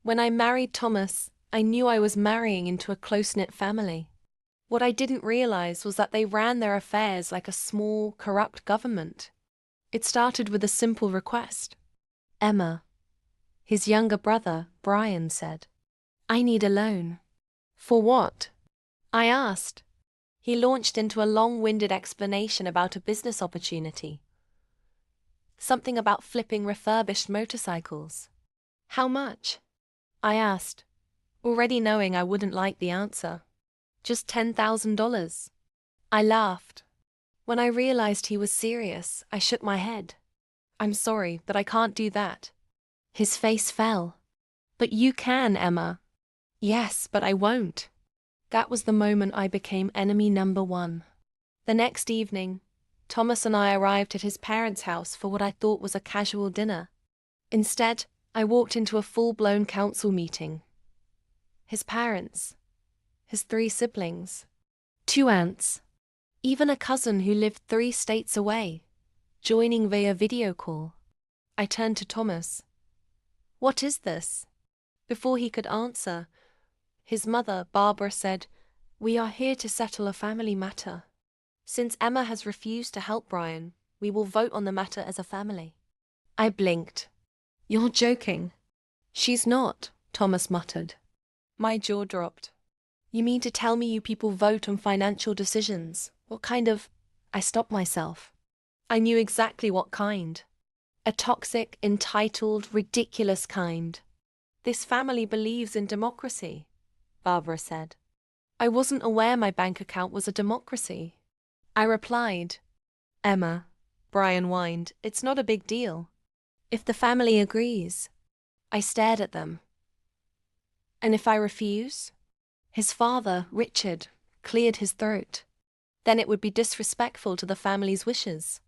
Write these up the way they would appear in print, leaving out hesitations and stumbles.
When I married Thomas, I knew I was marrying into a close-knit family. What I didn't realize was that they ran their affairs like a small, corrupt government. It started with a simple request. Emma, his younger brother, Brian, said, "I need a loan." "For what?" I asked. He launched into a long-winded explanation about a business opportunity. Something about flipping refurbished motorcycles. "How much?" I asked, already knowing I wouldn't like the answer. "Just $10,000. I laughed. When I realized he was serious, I shook my head. "I'm sorry, but I can't do that." His face fell. "But you can, Emma." "Yes, but I won't." That was the moment I became enemy number one. The next evening, Thomas and I arrived at his parents' house for what I thought was a casual dinner. Instead, I walked into a full-blown council meeting. His parents, his 3 siblings, 2 aunts, even a cousin who lived 3 states away, joining via video call. I turned to Thomas. "What is this?" Before he could answer, his mother, Barbara, said, "We are here to settle a family matter. Since Emma has refused to help Brian, we will vote on the matter as a family." I blinked. "You're joking." "She's not," Thomas muttered. My jaw dropped. "You mean to tell me you people vote on financial decisions? What kind of—" I stopped myself. I knew exactly what kind. A toxic, entitled, ridiculous kind. "This family believes in democracy," Barbara said. I wasn't aware my bank account was a democracy. I replied, "Emma," Brian whined, "it's not a big deal. If the family agrees." I stared at them. "And if I refuse?" His father, Richard, cleared his throat. "Then it would be disrespectful to the family's wishes."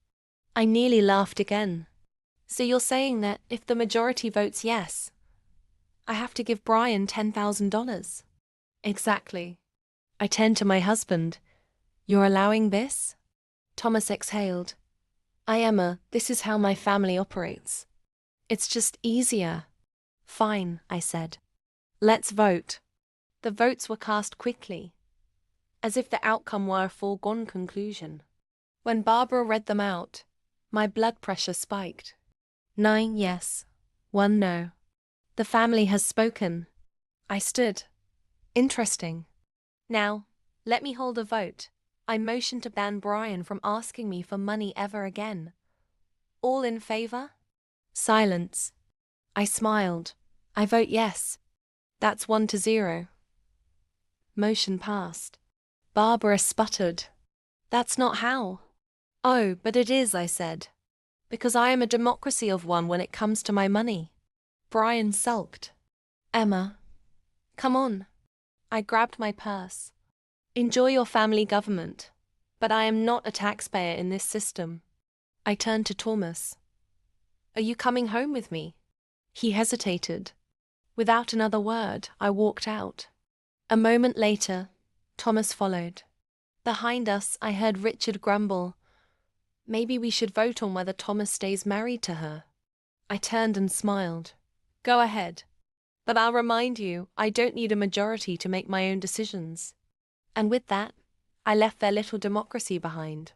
I nearly laughed again. "So you're saying that if the majority votes yes, I have to give Brian $10,000? "Exactly." I turned to my husband. "You're allowing this?" Thomas exhaled. Emma, this is how my family operates. It's just easier." "Fine," I said. "Let's vote." The votes were cast quickly, as if the outcome were a foregone conclusion. When Barbara read them out, my blood pressure spiked. 9 yes, 1 no. The family has spoken. I stood. Interesting. Now, let me hold a vote. I motioned to ban Brian from asking me for money ever again. All in favor? Silence. I smiled. I vote yes. That's 1-0. Motion passed. Barbara sputtered. "That's not how." "Oh, but it is," I said. "Because I am a democracy of one when it comes to my money." Brian sulked. "Emma, come on." I grabbed my purse. "Enjoy your family government, but I am not a taxpayer in this system." I turned to Thomas. "Are you coming home with me?" He hesitated. Without another word, I walked out. A moment later, Thomas followed. Behind us, I heard Richard grumble, "Maybe we should vote on whether Thomas stays married to her." I turned and smiled. "Go ahead. But I'll remind you, I don't need a majority to make my own decisions." And with that, I left their little democracy behind.